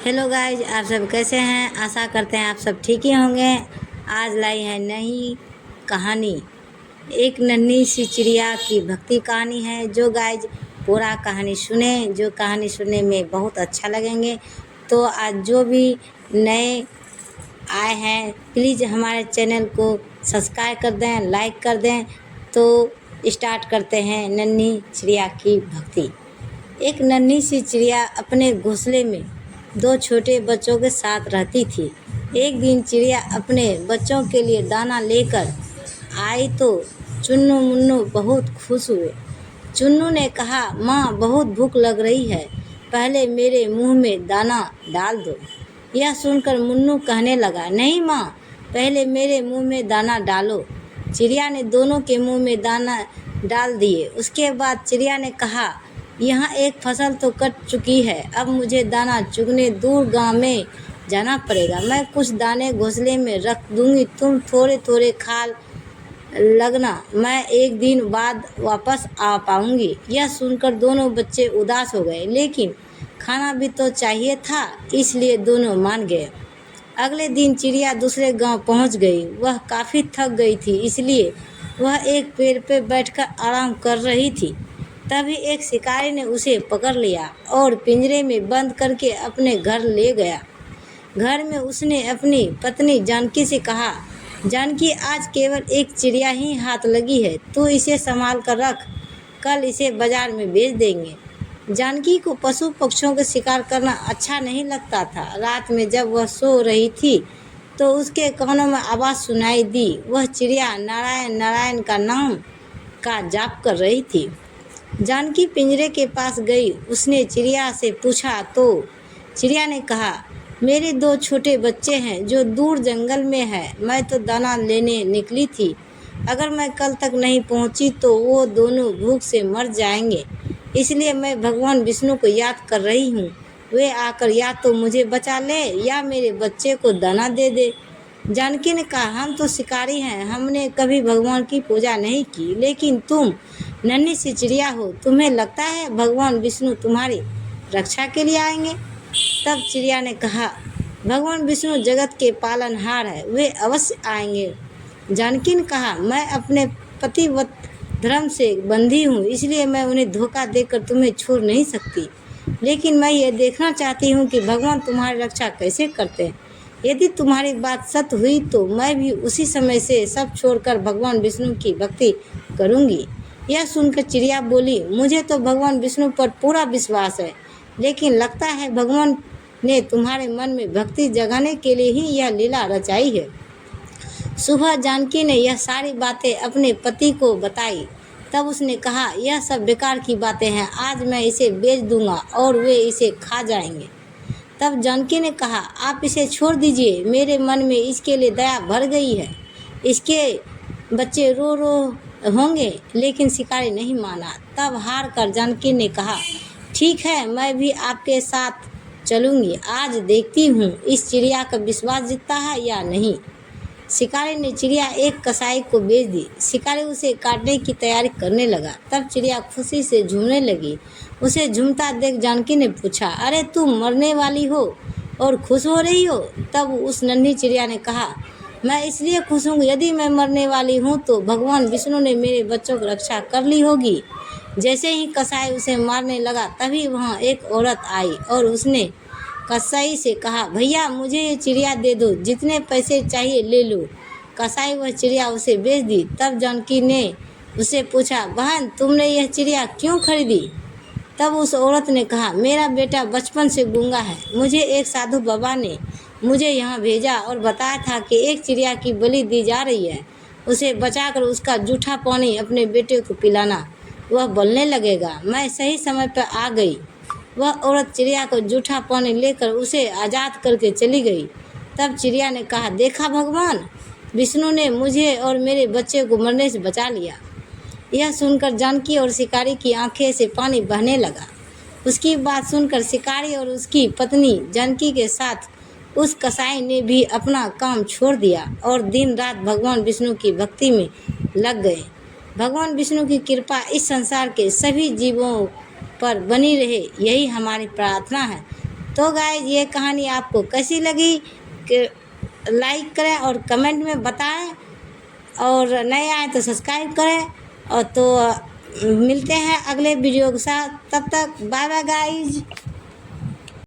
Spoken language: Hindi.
हेलो गाइज, आप सब कैसे हैं। आशा करते हैं आप सब ठीक ही होंगे। आज लाई है नई कहानी। एक नन्ही सी चिड़िया की भक्ति कहानी है। जो गाइज पूरा कहानी सुने, जो कहानी सुनने में बहुत अच्छा लगेंगे। तो आज जो भी नए आए हैं प्लीज़ हमारे चैनल को सब्सक्राइब कर दें, लाइक कर दें। तो स्टार्ट करते हैं नन्ही चिड़िया की भक्ति। एक नन्ही सी चिड़िया अपने घोंसले में दो छोटे बच्चों के साथ रहती थी। एक दिन चिड़िया अपने बच्चों के लिए दाना लेकर आई तो चुन्नू मुन्नू बहुत खुश हुए। चुन्नू ने कहा, माँ बहुत भूख लग रही है, पहले मेरे मुंह में दाना डाल दो। यह सुनकर मुन्नू कहने लगा, नहीं माँ, पहले मेरे मुंह में दाना डालो। चिड़िया ने दोनों के मुंह में दाना डाल दिए। उसके बाद चिड़िया ने कहा, यहाँ एक फसल तो कट चुकी है, अब मुझे दाना चुगने दूर गांव में जाना पड़ेगा। मैं कुछ दाने घोंसले में रख दूंगी, तुम थोड़े थोड़े खा लगना, मैं एक दिन बाद वापस आ पाऊंगी। यह सुनकर दोनों बच्चे उदास हो गए, लेकिन खाना भी तो चाहिए था, इसलिए दोनों मान गए। अगले दिन चिड़िया दूसरे गांव पहुंच गई। वह काफ़ी थक गई थी, इसलिए वह एक पेड़ पर बैठकर आराम कर रही थी। तभी एक शिकारी ने उसे पकड़ लिया और पिंजरे में बंद करके अपने घर ले गया। घर में उसने अपनी पत्नी जानकी से कहा, जानकी, आज केवल एक चिड़िया ही हाथ लगी है, तू इसे संभाल कर रख, कल इसे बाजार में बेच देंगे। जानकी को पशु पक्षियों का शिकार करना अच्छा नहीं लगता था। रात में जब वह सो रही थी तो उसके कानों में आवाज़ सुनाई दी। वह चिड़िया नारायण नारायण का नाम का जाप कर रही थी। जानकी पिंजरे के पास गई। उसने चिड़िया से पूछा तो चिड़िया ने कहा, मेरे दो छोटे बच्चे हैं जो दूर जंगल में हैं। मैं तो दाना लेने निकली थी, अगर मैं कल तक नहीं पहुंची तो वो दोनों भूख से मर जाएंगे, इसलिए मैं भगवान विष्णु को याद कर रही हूँ। वे आकर या तो मुझे बचा ले या मेरे बच्चे को दाना दे दे। जानकी ने कहा, हम तो शिकारी हैं, हमने कभी भगवान की पूजा नहीं की, लेकिन तुम नन्ही सी चिड़िया हो, तुम्हें लगता है भगवान विष्णु तुम्हारी रक्षा के लिए आएंगे? तब चिड़िया ने कहा, भगवान विष्णु जगत के पालनहार है, वे अवश्य आएंगे। जानकी ने कहा, मैं अपने पतिव्रत धर्म से बंधी हूँ, इसलिए मैं उन्हें धोखा देकर तुम्हें छोड़ नहीं सकती, लेकिन मैं ये देखना चाहती हूँ कि भगवान तुम्हारी रक्षा कैसे करते हैं। यदि तुम्हारी बात सत्य हुई तो मैं भी उसी समय से सब छोड़कर भगवान विष्णु की भक्ति करूँगी। यह सुनकर चिड़िया बोली, मुझे तो भगवान विष्णु पर पूरा विश्वास है, लेकिन लगता है भगवान ने तुम्हारे मन में भक्ति जगाने के लिए ही यह लीला रचाई है। सुबह जानकी ने यह सारी बातें अपने पति को बताई। तब उसने कहा, यह सब बेकार की बातें हैं, आज मैं इसे बेच दूंगा और वे इसे खा जाएंगे। तब जानकी ने कहा, आप इसे छोड़ दीजिए, मेरे मन में इसके लिए दया भर गई है, इसके बच्चे रो रो होंगे। लेकिन शिकारी नहीं माना। तब हार कर जानकी ने कहा, ठीक है, मैं भी आपके साथ चलूँगी, आज देखती हूँ इस चिड़िया का विश्वास जीतता है या नहीं। शिकारी ने चिड़िया एक कसाई को बेच दी। शिकारी उसे काटने की तैयारी करने लगा। तब चिड़िया खुशी से झूमने लगी। उसे झूमता देख जानकी ने पूछा, अरे तुम मरने वाली हो और खुश हो रही हो? तब उस नन्ही चिड़िया ने कहा, मैं इसलिए खुश हूँ, यदि मैं मरने वाली हूँ तो भगवान विष्णु ने मेरे बच्चों की रक्षा कर ली होगी। जैसे ही कसाई उसे मारने लगा तभी वहाँ एक औरत आई और उसने कसाई से कहा, भैया मुझे ये चिड़िया दे दो, जितने पैसे चाहिए ले लो। कसाई वह चिड़िया उसे बेच दी। तब जानकी ने उससे पूछा, बहन तुमने यह चिड़िया क्यों खरीदी? तब उस औरत ने कहा, मेरा बेटा बचपन से गूंगा है, मुझे एक साधु बाबा ने मुझे यहाँ भेजा और बताया था कि एक चिड़िया की बलि दी जा रही है, उसे बचाकर उसका जूठा पानी अपने बेटे को पिलाना, वह बोलने लगेगा। मैं सही समय पर आ गई। वह औरत चिड़िया को जूठा पानी लेकर उसे आज़ाद करके चली गई। तब चिड़िया ने कहा, देखा, भगवान विष्णु ने मुझे और मेरे बच्चे को मरने से बचा लिया। यह सुनकर जानकी और शिकारी की आंखें से पानी बहने लगा। उसकी बात सुनकर शिकारी और उसकी पत्नी जानकी के साथ उस कसाई ने भी अपना काम छोड़ दिया और दिन रात भगवान विष्णु की भक्ति में लग गए। भगवान विष्णु की कृपा इस संसार के सभी जीवों पर बनी रहे, यही हमारी प्रार्थना है। तो गाइज ये कहानी आपको कैसी लगी कि लाइक करें और कमेंट में बताएं, और नए आए तो सब्सक्राइब करें। और तो मिलते हैं अगले वीडियो के साथ, तब तक बाय बाय गाइज।